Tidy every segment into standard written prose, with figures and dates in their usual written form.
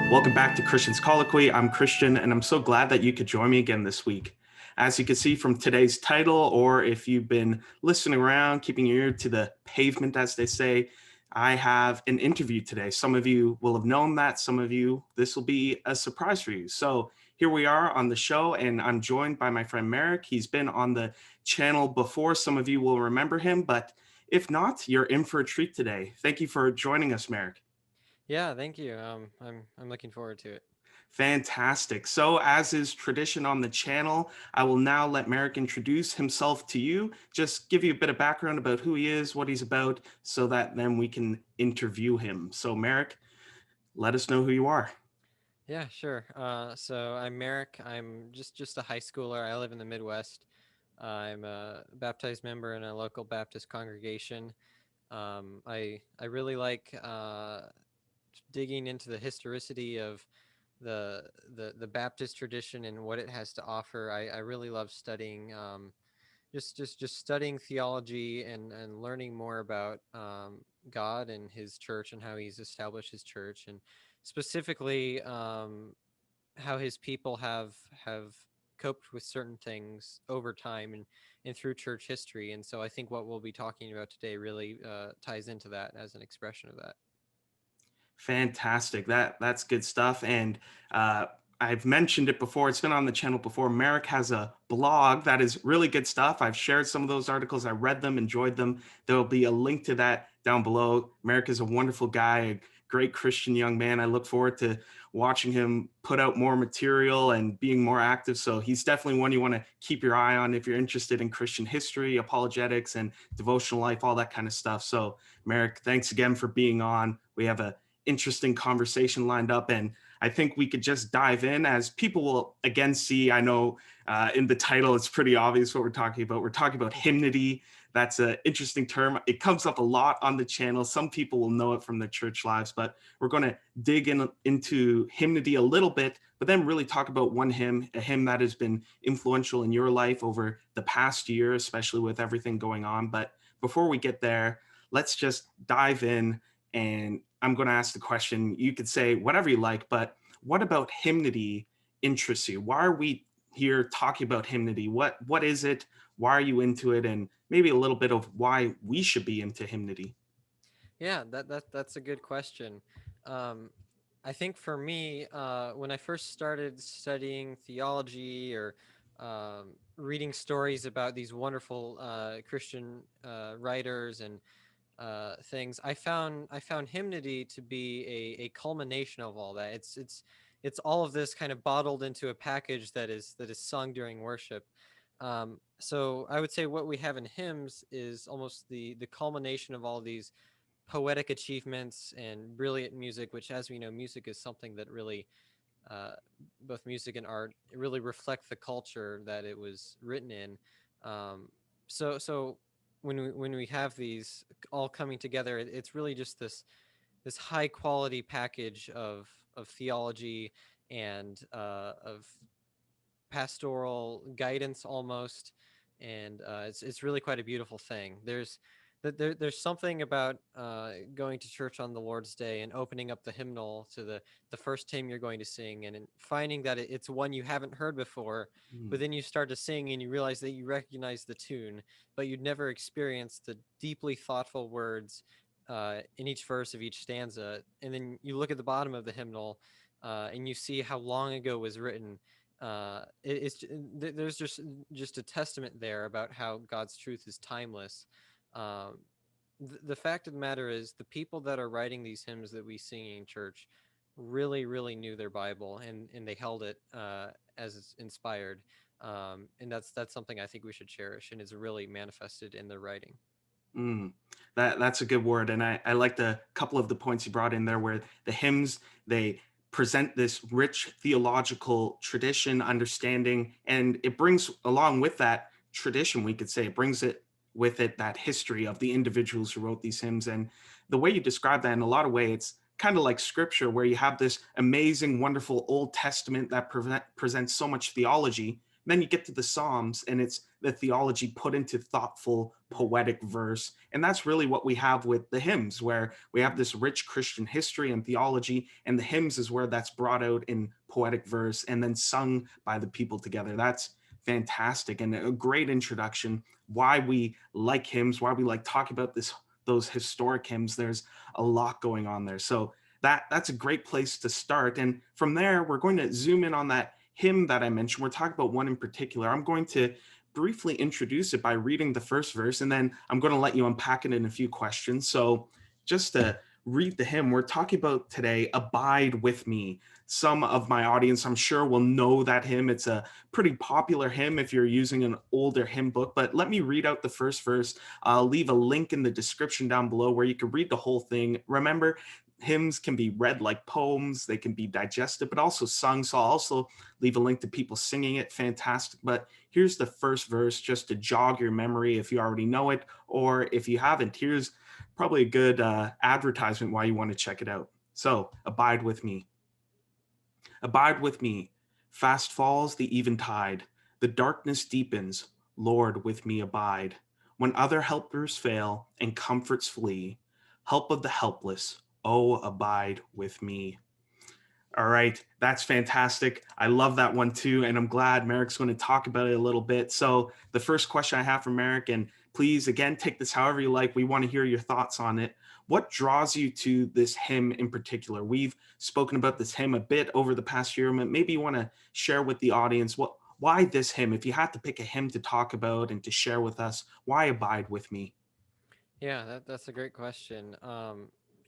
Welcome back to Christian's Colloquy. I'm Christian, and I'm so glad that you could join me again this week. As you can see from today's title, or if you've been listening around, keeping your ear to the pavement, as they say, I have an interview today. Some of you will have known that. Some of you, this will be a surprise for you. So here we are on the show, and I'm joined by my friend Marek. He's been on the channel before. Some of you will remember him, but if not, you're in for a treat today. Thank you for joining us, Marek. Yeah, thank you. I'm looking forward to it. Fantastic. So, as is tradition on the channel, I will now let Marek introduce himself to you. Just give you a bit of background about who he is, what he's about, so that then we can interview him. So, Marek, let us know who you are. Yeah, sure. So I'm Marek. I'm just a high schooler. I live in the Midwest. I'm a baptized member in a local Baptist congregation. I really like digging into the historicity of the Baptist tradition and what it has to offer. I really love studying just studying theology and learning more about God and His church and how He's established His church, and specifically how His people have coped with certain things over time and through church history. And so I think what we'll be talking about today really ties into that as an expression of that. Fantastic. That's good stuff. And I've mentioned it before. It's been on the channel before. Marek has a blog that is really good stuff. I've shared some of those articles. I read them, enjoyed them. There will be a link to that down below. Marek is a wonderful guy, a great Christian young man. I look forward to watching him put out more material and being more active. So he's definitely one you want to keep your eye on if you're interested in Christian history, apologetics, and devotional life, all that kind of stuff. So Marek, thanks again for being on. We have a interesting conversation lined up, and I think we could just dive in. As people will again see, I know in the title it's pretty obvious what we're talking about. We're talking about hymnody. That's an interesting term. It comes up a lot on the channel. Some people will know it from their church lives, but we're going to dig into hymnody a little bit, but then really talk about one hymn, a hymn that has been influential in your life over the past year, especially with everything going on. But before we get there, let's just dive in, and I'm going to ask the question. You could say whatever you like, but what about hymnody interests you? Why are we here talking about hymnody? What is it? Why are you into it? And maybe a little bit of why we should be into hymnody. Yeah, that's a good question. Um, I think for me, when I first started studying theology or reading stories about these wonderful Christian writers and things, I found hymnody to be a culmination of all that. It's all of this kind of bottled into a package that is sung during worship. So I would say what we have in hymns is almost the culmination of all these poetic achievements and brilliant music, which, as we know, music is something that really, uh, both music and art, really reflect the culture that it was written in. Um, so when we have these all coming together, it's really just this high quality package of theology and of pastoral guidance almost, and it's really quite a beautiful thing. There's something about going to church on the Lord's Day and opening up the hymnal to the first hymn you're going to sing, and finding that it's one you haven't heard before, but Mm. then you start to sing and you realize that you recognize the tune, but you'd never experienced the deeply thoughtful words in each verse of each stanza, and then you look at the bottom of the hymnal and you see how long ago it was written. There's just a testament there about how God's truth is timeless. Um, the fact of the matter is, the people that are writing these hymns that we sing in church really knew their Bible, and they held it as inspired. And that's something I think we should cherish, and is really manifested in their writing. Mm, that's a good word, and I like the couple of the points you brought in there, where the hymns, they present this rich theological tradition, understanding, and it brings along with that tradition. We could say it brings it with it that history of the individuals who wrote these hymns, and the way you describe that in a lot of ways, it's kind of like scripture, where you have this amazing, wonderful Old Testament that presents so much theology. Then you get to the Psalms, and it's the theology put into thoughtful, poetic verse. And that's really what we have with the hymns, where we have this rich Christian history and theology, and the hymns is where that's brought out in poetic verse and then sung by the people together. That's fantastic and a great introduction. Why we like hymns, why we like talking about this, those historic hymns. There's a lot going on there. So that's a great place to start. And from there, we're going to zoom in on that hymn that I mentioned. We're talking about one in particular. I'm going to briefly introduce it by reading the first verse, and then I'm going to let you unpack it in a few questions. So, just to read the hymn, we're talking about today, Abide with Me. Some of my audience, I'm sure, will know that hymn. It's a pretty popular hymn if you're using an older hymn book, but let me read out the first verse. I'll leave a link in the description down below where you can read the whole thing. Remember, hymns can be read like poems, they can be digested, but also sung. So I'll also leave a link to people singing it. Fantastic. But here's the first verse just to jog your memory if you already know it, or if you haven't, here's probably a good advertisement why you want to check it out. So, abide with me. Abide with me. Fast falls the eventide. The darkness deepens. Lord, with me abide. When other helpers fail and comforts flee, help of the helpless, oh, abide with me. All right, that's fantastic. I love that one too, and I'm glad Marek's going to talk about it a little bit. So, the first question I have for Marek, and please again take this however you like. We want to hear your thoughts on it. What draws you to this hymn in particular? We've spoken about this hymn a bit over the past year, but maybe you want to share with the audience why this hymn. If you had to pick a hymn to talk about and to share with us, why Abide with Me? Yeah, that's a great question.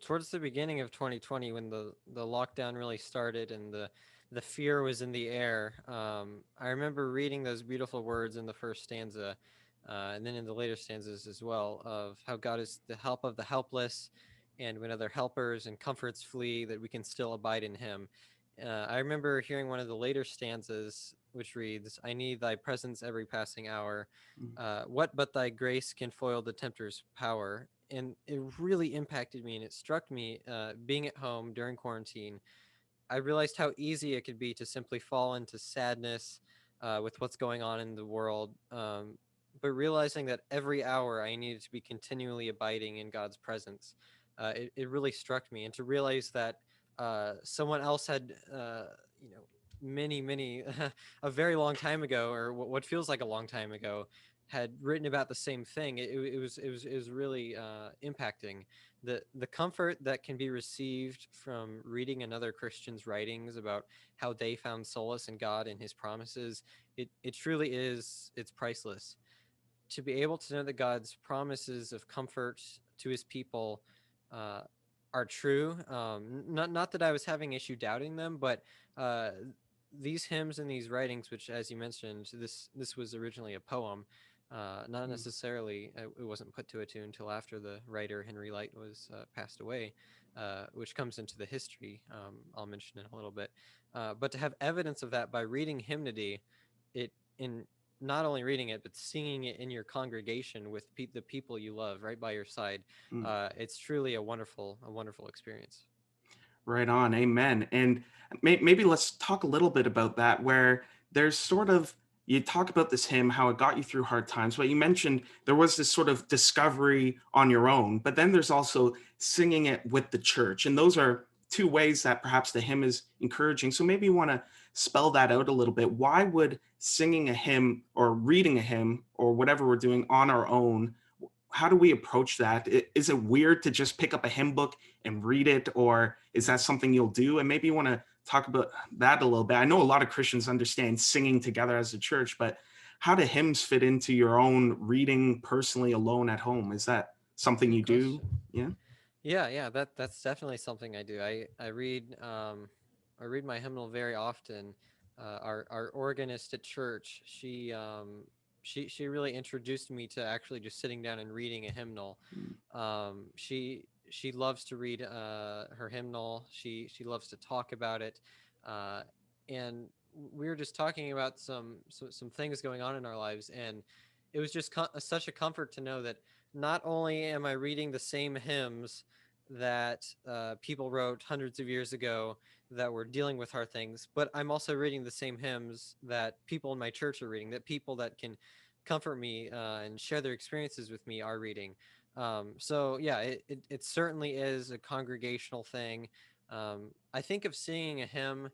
Towards the beginning of 2020, when the lockdown really started and the fear was in the air, I remember reading those beautiful words in the first stanza, and then in the later stanzas as well, of how God is the help of the helpless, and when other helpers and comforts flee, that we can still abide in Him. I remember hearing one of the later stanzas, which reads, "I need Thy presence every passing hour. What but thy grace can foil the tempter's power?" And it really impacted me, and it struck me being at home during quarantine. I realized how easy it could be to simply fall into sadness with what's going on in the world. But realizing that every hour I needed to be continually abiding in God's presence, it really struck me. And to realize that someone else had, you know, many, a very long time ago, or what feels like a long time ago, had written about the same thing. It was really impacting the comfort that can be received from reading another Christian's writings about how they found solace in God and His promises. It truly is, it's priceless. To be able to know that God's promises of comfort to His people uh, are true. Not that I was having issue doubting them, but uh, these hymns and these writings, which, as you mentioned, this was originally a poem. Not Mm, necessarily, it wasn't put to a tune until after the writer Henry Light was passed away, which comes into the history. I'll mention in a little bit. But to have evidence of that by reading Hymnody, it in not only reading it but singing it in your congregation with the people you love right by your side, mm. it's truly a wonderful experience. Right on. Amen. And maybe let's talk a little bit about that, where there's sort of, you talk about this hymn, how it got you through hard times, but you mentioned there was this sort of discovery on your own, but then there's also singing it with the church. And those are two ways that perhaps the hymn is encouraging. So maybe you want to spell that out a little bit. Why would singing a hymn or reading a hymn or whatever we're doing on our own, how do we approach that? Is it weird to just pick up a hymn book and read it, or is that something you'll do? And maybe you want to talk about that a little bit. I know a lot of Christians understand singing together as a church, but how do hymns fit into your own reading personally alone at home? Is that something Good you do? question. Yeah. Yeah, that's definitely something I do. I read my hymnal very often. Our organist at church, she really introduced me to actually just sitting down and reading a hymnal. She loves to read her hymnal. She loves to talk about it, uh, and we were just talking about some things going on in our lives, and it was just such a comfort to know that not only am I reading the same hymns that people wrote hundreds of years ago, that we're dealing with hard things, but I'm also reading the same hymns that people in my church are reading, that people that can comfort me and share their experiences with me are reading. So yeah, it certainly is a congregational thing. I think of singing a hymn,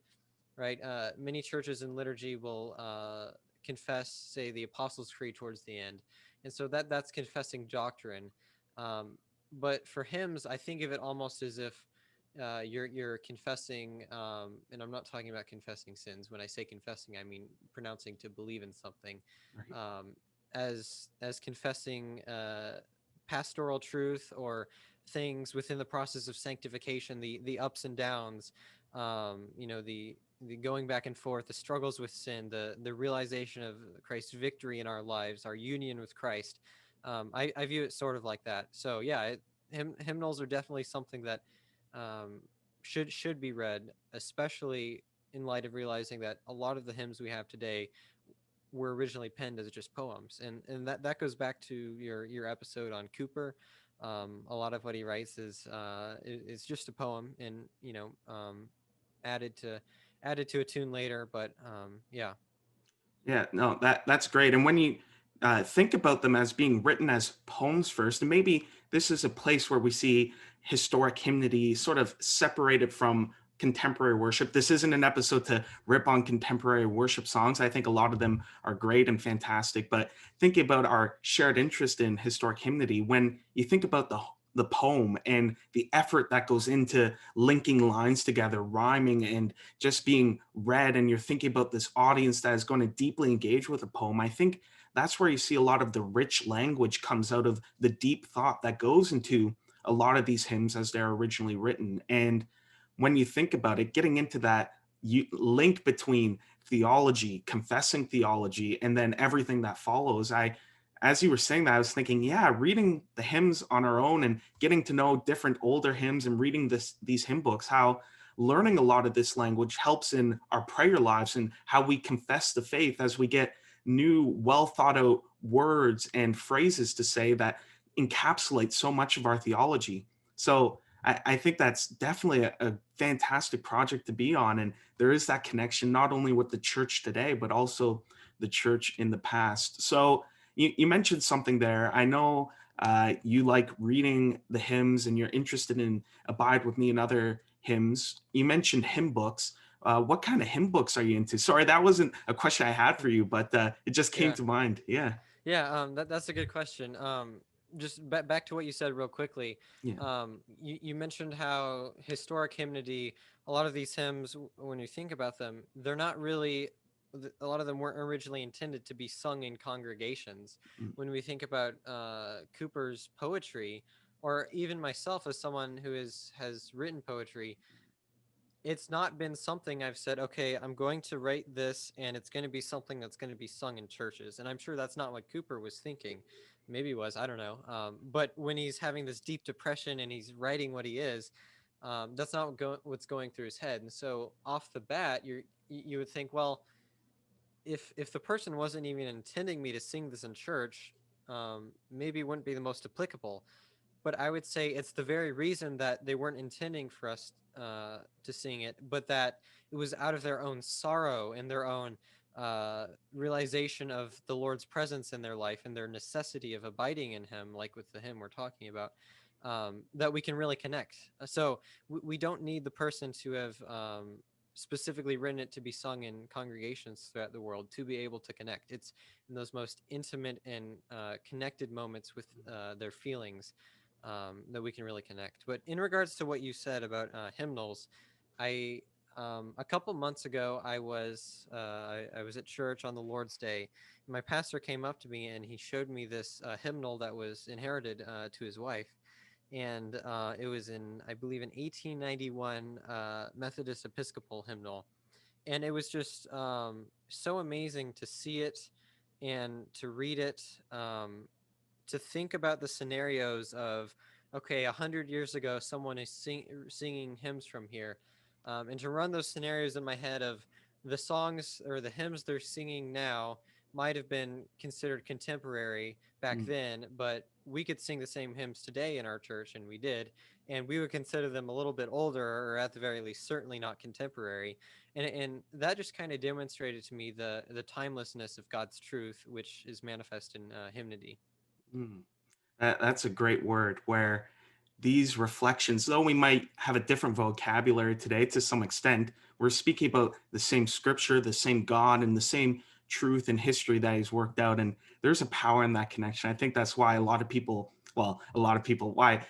right? Many churches in liturgy will confess, say, the Apostles' Creed towards the end, and so that's confessing doctrine. Um, but for hymns, I think of it almost as if you're confessing, and I'm not talking about confessing sins. When I say confessing, I mean pronouncing to believe in something, Right. um, as confessing pastoral truth or things within the process of sanctification, the ups and downs, the going back and forth, the struggles with sin, the realization of Christ's victory in our lives, our union with Christ. I view it sort of like that. So yeah, hymnals are definitely something that um, should be read, especially in light of realizing that a lot of the hymns we have today were originally penned as just poems, and that goes back to your episode on Cooper. A lot of what he writes is just a poem, and added to added to a tune later. But yeah, Yeah, no, that's great. And when you think about them as being written as poems first, and maybe this is a place where we see historic hymnody sort of separated from contemporary worship. This isn't an episode to rip on contemporary worship songs. I think a lot of them are great and fantastic. But thinking about our shared interest in historic hymnody, when you think about the poem and the effort that goes into linking lines together, rhyming, and just being read, and you're thinking about this audience that is going to deeply engage with a poem, I think that's where you see a lot of the rich language comes out of the deep thought that goes into a lot of these hymns as they're originally written. And when you think about it, getting into that link between theology, confessing theology, and then everything that follows, as you were saying that, I was thinking, yeah, reading the hymns on our own and getting to know different older hymns and reading these hymn books, how learning a lot of this language helps in our prayer lives and how we confess the faith as we get new, well thought out words and phrases to say that encapsulate so much of our theology. So I think that's definitely a fantastic project to be on. And there is that connection not only with the church today, but also the church in the past. So you mentioned something there. I know you like reading the hymns and you're interested in Abide With Me and other hymns. You mentioned hymn books. What kind of hymn books are you into? Sorry, that wasn't a question I had for you, but it just came yeah, to mind. Yeah, yeah. That's a good question. Just back to what you said real quickly. yeah, You mentioned how historic hymnody, a lot of these hymns, when you think about them, they're not really. A lot of them weren't originally intended to be sung in congregations. mm, When we think about Cooper's poetry, or even myself as someone who has written poetry, it's not been something I've said, okay, I'm going to write this and it's going to be something that's going to be sung in churches. And I'm sure that's not what Cooper was thinking. Maybe he was, I don't know. But when he's having this deep depression and he's writing what he is, that's not what's going through his head. And so off the bat, you would think, well, if the person wasn't even intending me to sing this in church, maybe it wouldn't be the most applicable. But I would say it's the very reason that they weren't intending for us to sing it, but that it was out of their own sorrow and their own realization of the Lord's presence in their life and their necessity of abiding in Him, like with the hymn we're talking about, that we can really connect. So we don't need the person to have specifically written it to be sung in congregations throughout the world to be able to connect. It's in those most intimate and connected moments with their feelings that we can really connect. But in regards to what you said about hymnals, I a couple months ago I was at church on the Lord's Day. And my pastor came up to me and he showed me this hymnal that was inherited to his wife, and it was in, I believe, an 1891 Methodist Episcopal hymnal, and it was just so amazing to see it and to read it. To think about the scenarios of, okay, 100 years ago someone is singing hymns from here, and to run those scenarios in my head of the songs or the hymns they're singing now might have been considered contemporary back Mm, then, but we could sing the same hymns today in our church, and we did, and we would consider them a little bit older, or at the very least, certainly not contemporary. And that just kind of demonstrated to me the timelessness of God's truth, which is manifest in hymnody. mm. That's a great word where these reflections, though we might have a different vocabulary today to some extent, we're speaking about the same scripture, the same God, and the same truth and history that He's worked out. And there's a power in that connection. I think that's why a lot of people, well, a lot of people, why,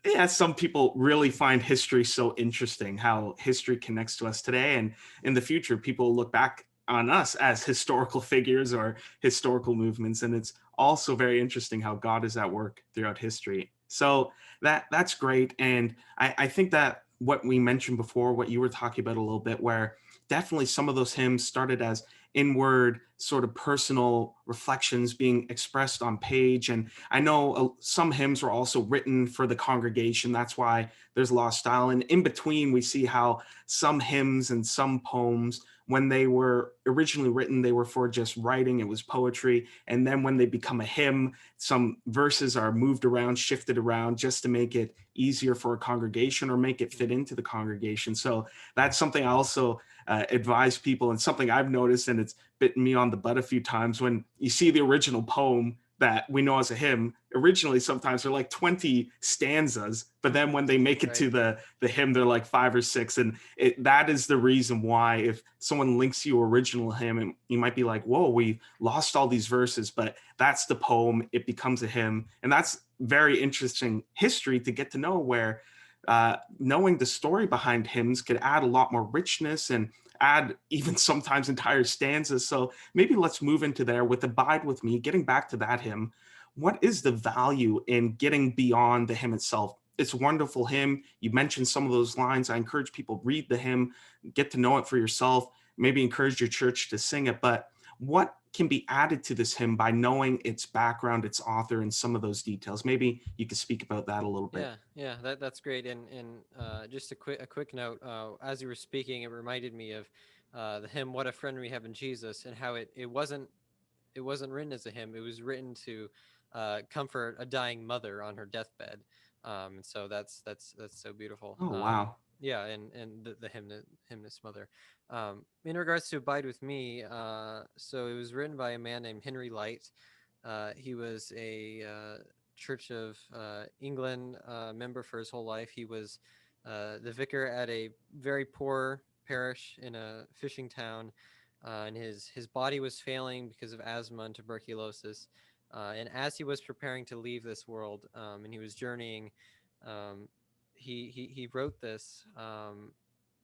yeah, some people really find history so interesting, how history connects to us today. And in the future, people look back on us as historical figures or historical movements. And it's also very interesting how God is at work throughout history. So that's great. And I think that what we mentioned before, what you were talking about a little bit, where definitely some of those hymns started as inward sort of personal reflections being expressed on page. And I know some hymns were also written for the congregation. That's why there's a lot of style. And in between, we see how some hymns and some poems, when they were originally written, they were for just writing, it was poetry. And then when they become a hymn, some verses are moved around, shifted around just to make it easier for a congregation or make it fit Mm. into the congregation. So that's something I also advise people, and something I've noticed, and it's bitten me on the butt a few times. When you see the original poem that we know as a hymn, originally sometimes they're like 20 stanzas, but then when they make it Right. to the hymn, they're like 5 or 6. And that is the reason why, if someone links you original hymn, and you might be like, whoa, we lost all these verses, but that's the poem, it becomes a hymn. And that's very interesting history to get to know, where knowing the story behind hymns could add a lot more richness and add even sometimes entire stanzas. So maybe let's move into there with Abide With Me, getting back to that hymn. What is the value in getting beyond the hymn itself? It's a wonderful hymn. You mentioned some of those lines. I encourage people, read the hymn, get to know it for yourself, maybe encourage your church to sing it. But what can be added to this hymn by knowing its background, its author, and some of those details? Maybe you could speak about that a little bit. Yeah, that's great. And just a quick note. As you were speaking, it reminded me of the hymn "What a Friend We Have in Jesus," and how it wasn't written as a hymn. It was written to comfort a dying mother on her deathbed. And so that's so beautiful. Oh, wow. Yeah, and the hymnist mother. In regards to "Abide with Me," so it was written by a man named Henry Light. He was a Church of England member for his whole life. He was the vicar at a very poor parish in a fishing town, and his body was failing because of asthma and tuberculosis. And as he was preparing to leave this world, and he was journeying, um, he wrote this.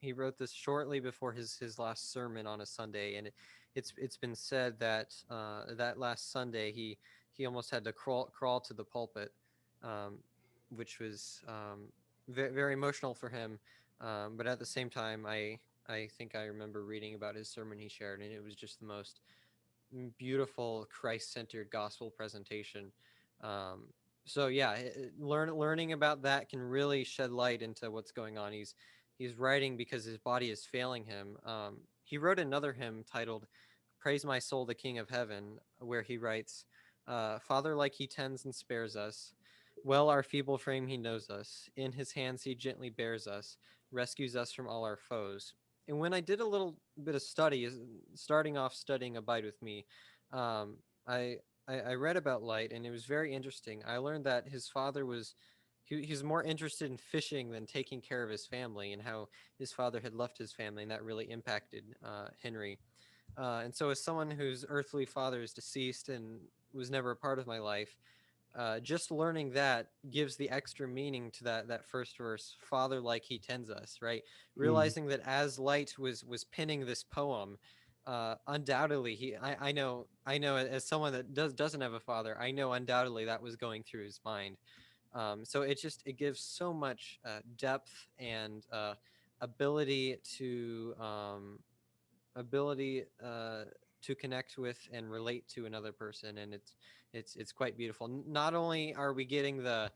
He wrote this shortly before his last sermon on a Sunday, and it's been said that that last Sunday he almost had to crawl to the pulpit, um, which was very emotional for him. But at the same time, I think I remember reading about his sermon he shared, and it was just the most beautiful Christ-centered gospel presentation. Um, so yeah, learning about that can really shed light into what's going on. He's writing because his body is failing him. He wrote another hymn titled "Praise My Soul, the King of Heaven," where he writes, "Father, like He tends and spares us. Well, our feeble frame He knows us. In His hands He gently bears us, rescues us from all our foes." And when I did a little bit of study, starting off studying Abide with Me, um, I, I read about Light, and it was very interesting. I learned that his father was he was more interested in fishing than taking care of his family, and how his father had left his family, and that really impacted Henry. And so, as someone whose earthly father is deceased and was never a part of my life, just learning that gives the extra meaning to that first verse, "Father, like He tends us," right? Mm, Realizing that as Light was penning this poem, undoubtedly I know as someone that doesn't have a father, I know undoubtedly that was going through his mind. So it gives so much depth and ability to ability to connect with and relate to another person, and it's quite beautiful. Not only are we getting the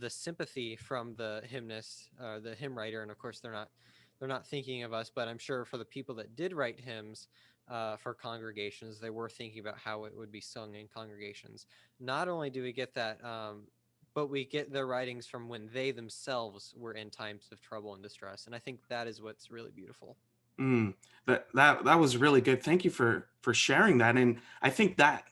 sympathy from the hymnist, the hymn writer, and of course they're not thinking of us, but I'm sure for the people that did write hymns, for congregations. They were thinking about how it would be sung in congregations. Not only do we get that, but we get their writings from when they themselves were in times of trouble and distress. And I think that is what's really beautiful. Mm, that was really good. Thank you for sharing that. And I think that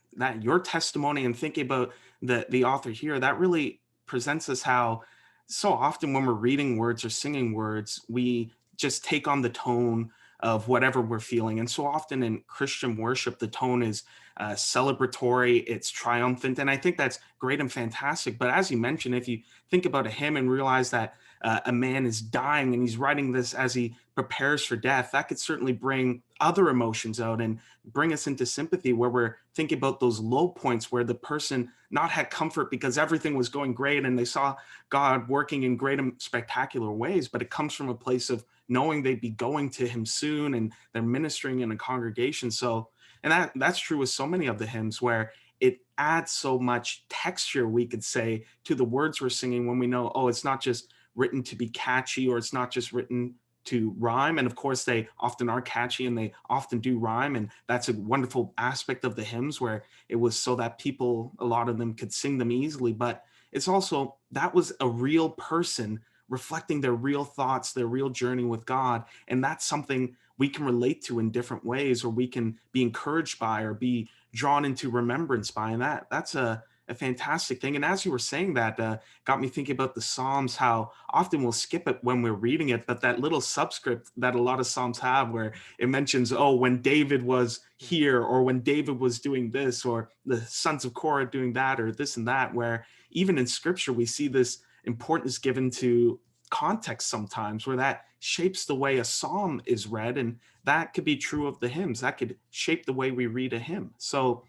your testimony and thinking about the author here, that really presents us how so often when we're reading words or singing words, we just take on the tone of whatever we're feeling. And so often in Christian worship, the tone is celebratory, it's triumphant, and I think that's great and fantastic. But as you mentioned, if you think about a hymn and realize that a man is dying and he's writing this as he prepares for death, that could certainly bring other emotions out and bring us into sympathy where we're thinking about those low points where the person not had comfort because everything was going great and they saw God working in great and spectacular ways, but it comes from a place of knowing they'd be going to him soon and they're ministering in a congregation. So, and that's true with so many of the hymns where it adds so much texture, we could say, to the words we're singing when we know, oh, it's not just written to be catchy or it's not just written to rhyme. And of course, they often are catchy and they often do rhyme. And that's a wonderful aspect of the hymns where it was so that people, a lot of them could sing them easily. But it's also that was a real person reflecting their real thoughts, their real journey with God. And that's something we can relate to in different ways, or we can be encouraged by or be drawn into remembrance by. And that's a fantastic thing. And as you were saying that, got me thinking about the Psalms, how often we'll skip it when we're reading it, but that little subscript that a lot of Psalms have where it mentions, oh, when David was here, or when David was doing this, or the sons of Korah doing that, or this and that, where even in scripture, we see this importance given to context sometimes where that shapes the way a psalm is read. And that could be true of the hymns. That could shape the way we read a hymn. So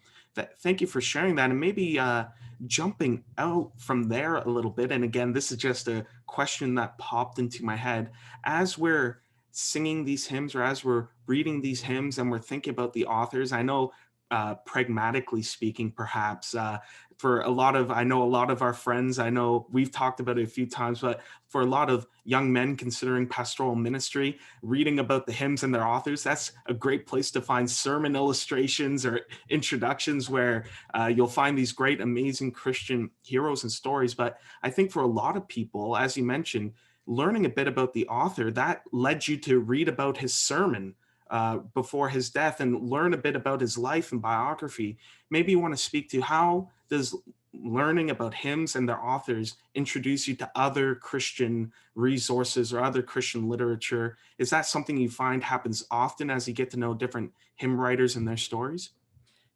thank you for sharing that. And maybe jumping out from there a little bit. And again, this is just a question that popped into my head as we're singing these hymns or as we're reading these hymns and we're thinking about the authors. I know, pragmatically speaking, perhaps for a lot of, I know a lot of our friends, I know we've talked about it a few times, but for a lot of young men considering pastoral ministry, reading about the hymns and their authors, that's a great place to find sermon illustrations or introductions where you'll find these great, amazing Christian heroes and stories. But I think for a lot of people, as you mentioned, learning a bit about the author, that led you to read about his sermon before his death and learn a bit about his life and biography. Maybe you want to speak to how does learning about hymns and their authors introduce you to other Christian resources or other Christian literature? Is that something you find happens often as you get to know different hymn writers and their stories?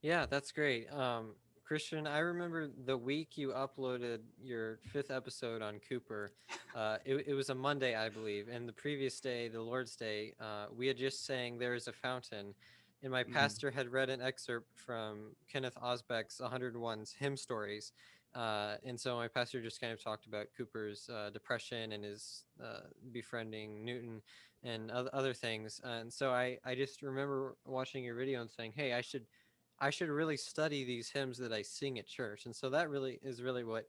Yeah, that's great. Christian, I remember the week you uploaded your fifth episode on Cooper. It was a Monday, I believe, and the previous day, the Lord's Day, we had just sang "There Is a Fountain," and my Mm, pastor had read an excerpt from Kenneth Osbeck's 101's hymn stories. And so my pastor just kind of talked about Cooper's depression and his befriending Newton and other things. And so I just remember watching your video and saying, hey, I should really study these hymns that I sing at church. And so that really is really what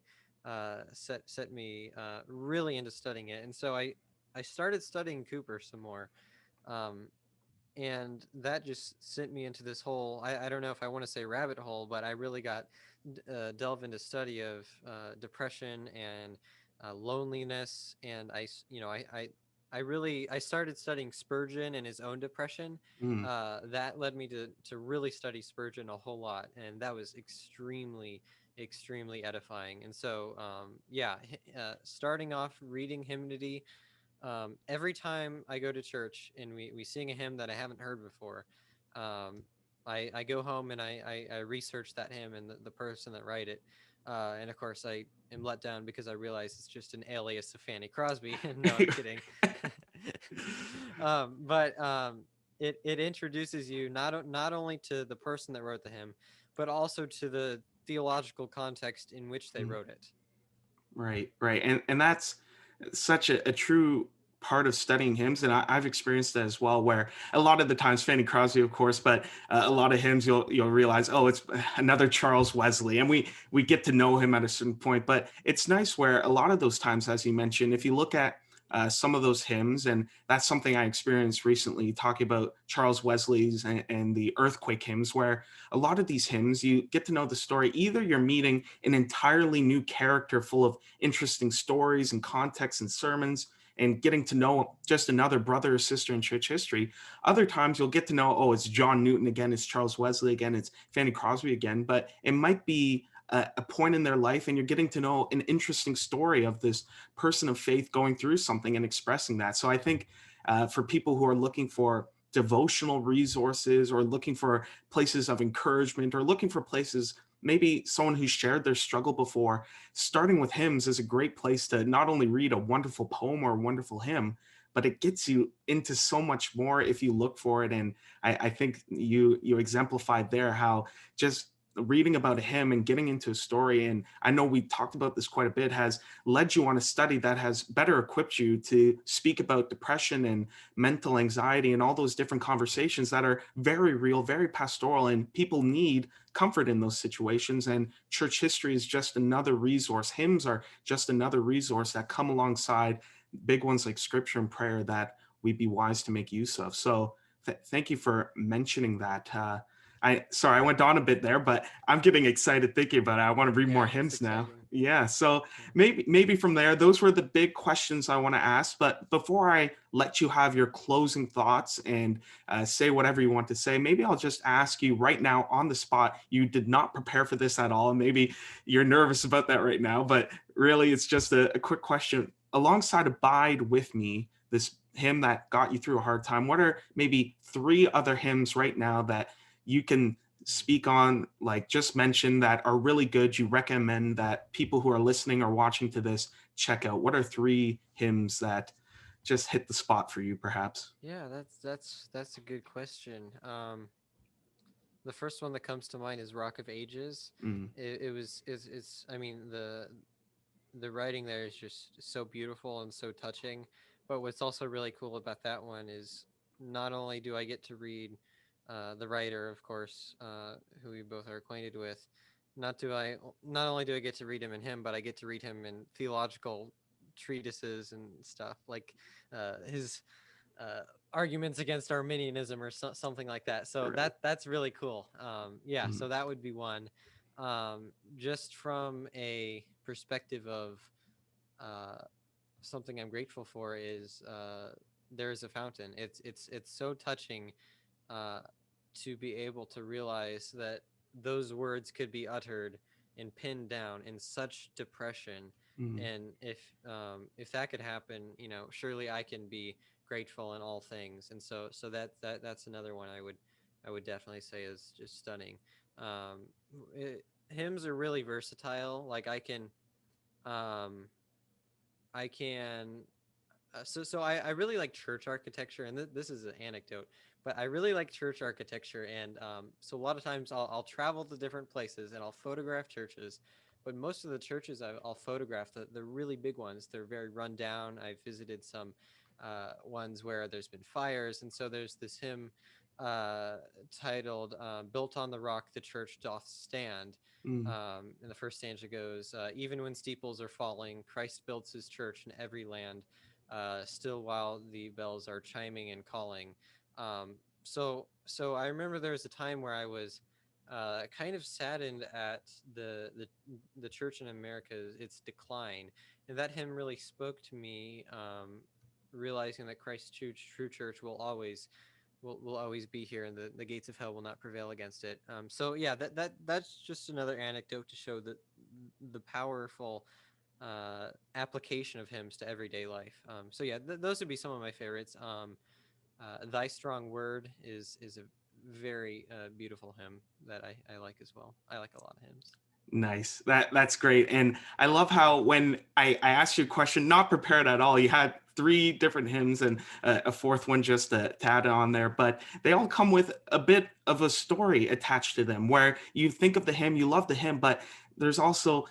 set me really into studying it. And so I started studying Cooper some more. Um, and that just sent me into this whole, I don't know if I want to say rabbit hole, but I really got delve into study of depression and loneliness. And I really I started studying Spurgeon and his own depression. mm, That led me to really study Spurgeon a whole lot, and that was extremely edifying. And so yeah, starting off reading hymnody, every time I go to church and we sing a hymn that I haven't heard before, um, I go home and I research that hymn and the person that write it. And of course, I am let down because I realize it's just an alias of Fanny Crosby. No, I'm kidding. But it introduces you not only to the person that wrote the hymn, but also to the theological context in which they mm. wrote it. Right, right. And that's such a true part of studying hymns. And I've experienced that as well, where a lot of the times Fanny Crosby, of course, but a lot of hymns you'll realize, oh, it's another Charles Wesley. And we get to know him at a certain point. But it's nice where a lot of those times, as you mentioned, if you look at some of those hymns. And that's something I experienced recently, talking about Charles Wesley's and the earthquake hymns, where a lot of these hymns, you get to know the story. Either you're meeting an entirely new character full of interesting stories and context and sermons, and getting to know just another brother or sister in church history. Other times you'll get to know, oh, it's John Newton again, it's Charles Wesley again, it's Fanny Crosby again, but it might be a point in their life, and you're getting to know an interesting story of this person of faith going through something and expressing that. So I think for people who are looking for devotional resources, or looking for places of encouragement, or looking for places, maybe someone who shared their struggle before, starting with hymns is a great place to not only read a wonderful poem or a wonderful hymn, but it gets you into so much more if you look for it. And I think you exemplified there how just reading about a hymn and getting into a story, and I know we talked about this quite a bit, has led you on a study that has better equipped you to speak about depression and mental anxiety and all those different conversations that are very real, very pastoral, and people need comfort in those situations. And church history is just another resource. Hymns are just another resource that come alongside big ones like scripture and prayer that we'd be wise to make use of. So thank you for mentioning that. Sorry, I went on a bit there, but I'm getting excited thinking about it. I want to read more Yeah, it's hymns now. exciting. Yeah, so Yeah. maybe from there, those were the big questions I want to ask. But before I let you have your closing thoughts and say whatever you want to say, maybe I'll just ask you right now on the spot. You did not prepare for this at all, and maybe you're nervous about that right now. But really, it's just a quick question. Alongside "Abide with Me," this hymn that got you through a hard time, what are maybe three other hymns right now that you can Mm. speak on, like just mention, that are really good, you recommend that people who are listening or watching to this check out? What are three hymns that just hit the spot for you, perhaps? Yeah, that's a good question. The first one that comes to mind is Rock of Ages. Mm, It was it's I mean the writing there is just so beautiful and so touching. But what's also really cool about that one is not only do I get to read the writer, of course, who we both are acquainted with, not only do I get to read him in him, but I get to read him in theological treatises and stuff like his uh, arguments against Arminianism or something like that. So right. that's really cool. Yeah, Mm, so that would be one. Just from a perspective of uh, something I'm grateful for is there is a fountain. It's so touching uh, to be able to realize that those words could be uttered and pinned down in such depression. mm, And if that could happen, surely I can be grateful in all things. And so that's another one I would definitely say is just stunning. Um, Hymns are really versatile. Like um, I can I really like church architecture, and this is an anecdote, but I really like church architecture, and so a lot of times I'll travel to different places and I'll photograph churches, but most of the churches I'll photograph the really big ones. They're very run down. I've visited some ones where there's been fires, and so there's this hymn uh, titled "Built on the Rock, the Church Doth Stand." mm, And the first stanza goes, even when steeples are falling, Christ builds his church in every land, still while the bells are chiming and calling. So I remember there was a time where I was kind of saddened at the church in America, its decline, and that hymn really spoke to me. Realizing that Christ's true church will always be here, and the gates of hell will not prevail against it. So yeah, that's just another anecdote to show that the powerful application of hymns to everyday life. So yeah, those would be some of my favorites. Thy Strong Word is a very beautiful hymn that I like as well. I like a lot of hymns. nice. That's great. And I love how when I asked you a question, not prepared at all, you had three different hymns and a fourth one just to add on there, but they all come with a bit of a story attached to them, where you think of the hymn, you love the hymn, but there's also,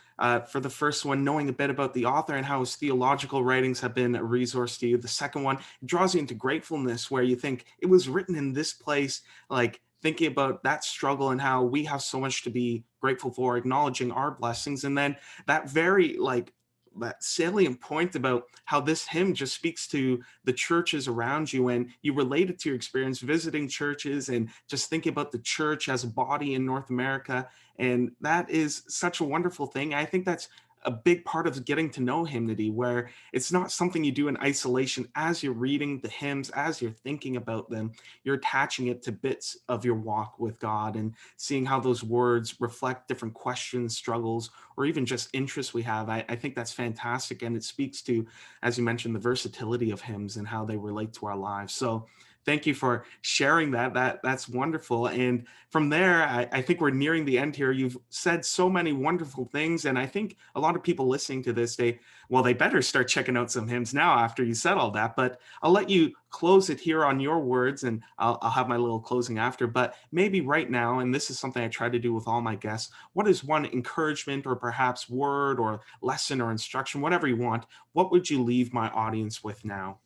for the first one, knowing a bit about the author and how his theological writings have been a resource to you. The second one draws you into gratefulness, where you think it was written in this place, like thinking about that struggle and how we have so much to be grateful for, acknowledging our blessings. And then that very like that salient point about how this hymn just speaks to the churches around you, and you relate it to your experience visiting churches and just thinking about the church as a body in North America. And that is such a wonderful thing. I think that's a big part of getting to know hymnody, where it's not something you do in isolation. As you're reading the hymns, as you're thinking about them, you're attaching it to bits of your walk with God and seeing how those words reflect different questions, struggles, or even just interests we have. I think that's fantastic. And it speaks to, as you mentioned, the versatility of hymns and how they relate to our lives. So thank you for sharing that. That's wonderful. And from there, I think we're nearing the end here. You've said so many wonderful things. And I think a lot of people listening to this, they better start checking out some hymns now after you said all that. But I'll let you close it here on your words, and I'll have my little closing after. But maybe right now, and this is something I try to do with all my guests, what is one encouragement or perhaps word or lesson or instruction, whatever you want? What would you leave my audience with now?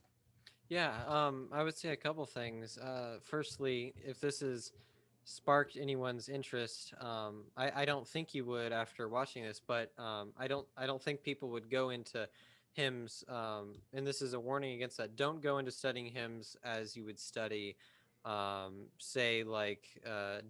Yeah, I would say a couple things. Firstly, if this has sparked anyone's interest, I don't think you would after watching this, but I don't think people would go into hymns, and this is a warning against that. Don't go into studying hymns as you would study, say like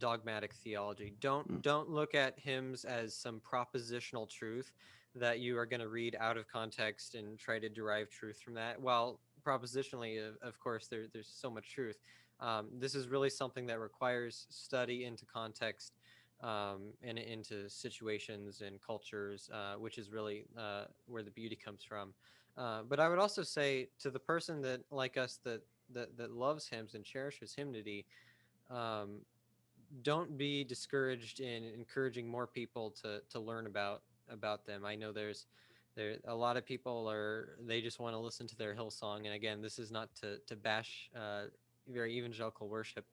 dogmatic theology. Don't look at hymns as some propositional truth that you are going to read out of context and try to derive truth from that. While propositionally, of course, there's so much truth. This is really something that requires study into context, and into situations and cultures, which is really where the beauty comes from. But I would also say to the person that, like us, that loves hymns and cherishes hymnody, um, don't be discouraged in encouraging more people to learn about them. I know there a lot of people are, they just want to listen to their Hillsong, and again, this is not to bash very evangelical worship,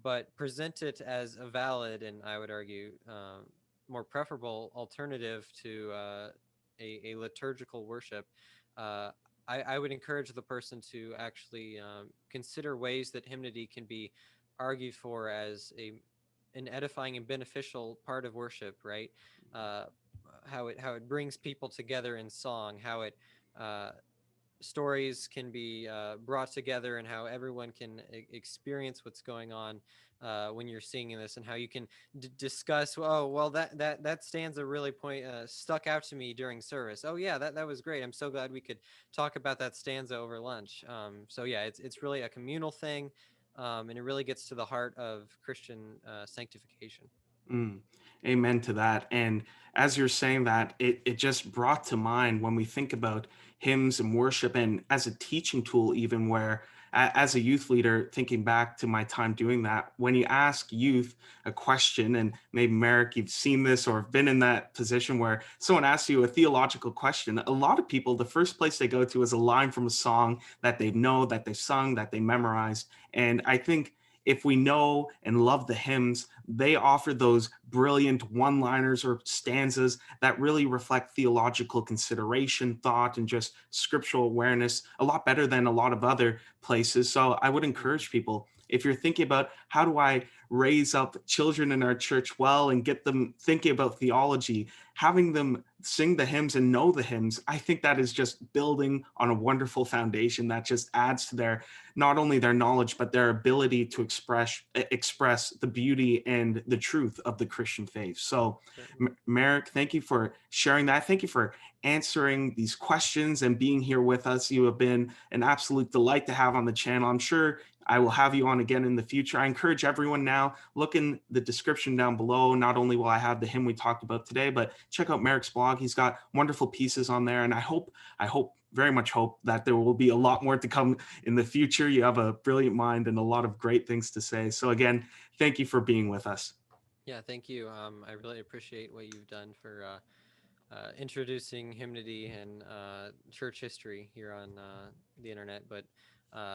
but present it as a valid, and I would argue more preferable alternative to a liturgical worship. Uh, I would encourage the person to actually consider ways that hymnody can be argued for as a an edifying and beneficial part of worship, right? Uh, how it brings people together in song, how it uh, stories can be brought together, and how everyone can experience what's going on when you're singing this, and how you can discuss. Oh, well, that stanza really stuck out to me during service. Oh yeah, that was great. I'm so glad we could talk about that stanza over lunch. So yeah, it's really a communal thing, and it really gets to the heart of Christian sanctification. Mm, amen to that. And as you're saying that, it just brought to mind when we think about hymns and worship, and as a teaching tool, even where as a youth leader, thinking back to my time doing that, when you ask youth a question, and maybe Marek, you've seen this or been in that position where someone asks you a theological question, a lot of people, the first place they go to is a line from a song that they know, that they've sung, that they memorized. And I think if we know and love the hymns, they offer those brilliant one liners or stanzas that really reflect theological consideration, thought, and just scriptural awareness a lot better than a lot of other places. So I would Mm-hmm. encourage people, if you're thinking about how do I raise up children in our church well and get them thinking about theology, having them sing the hymns and know the hymns, I think that is just building on a wonderful foundation that just adds to their, not only their knowledge, but their ability to express the beauty and the truth of the Christian faith. So, Certainly. Marek, thank you for sharing that. Thank you for answering these questions and being here with us. You have been an absolute delight to have on the channel. I'm sure I will have you on again in the future. I encourage everyone now, look in the description down below. Not only will I have the hymn we talked about today, but check out Marek's blog. He's got wonderful pieces on there. And I hope, very much hope that there will be a lot more to come in the future. You have a brilliant mind and a lot of great things to say. So again, thank you for being with us. Yeah, thank you. I really appreciate what you've done for introducing hymnody and church history here on the internet, but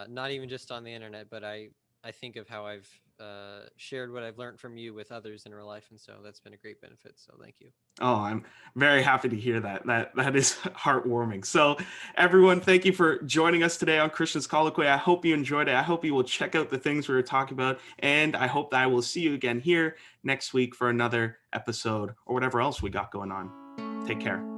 not even just on the internet. But I think of how I've shared what I've learned from you with others in real life, and so that's been a great benefit. So thank you. Oh, I'm very happy to hear that. That is heartwarming. So, everyone, thank you for joining us today on Christian's Colloquy. I hope you enjoyed it. I hope you will check out the things we were talking about, and I hope that I will see you again here next week for another episode or whatever else we got going on. Take care.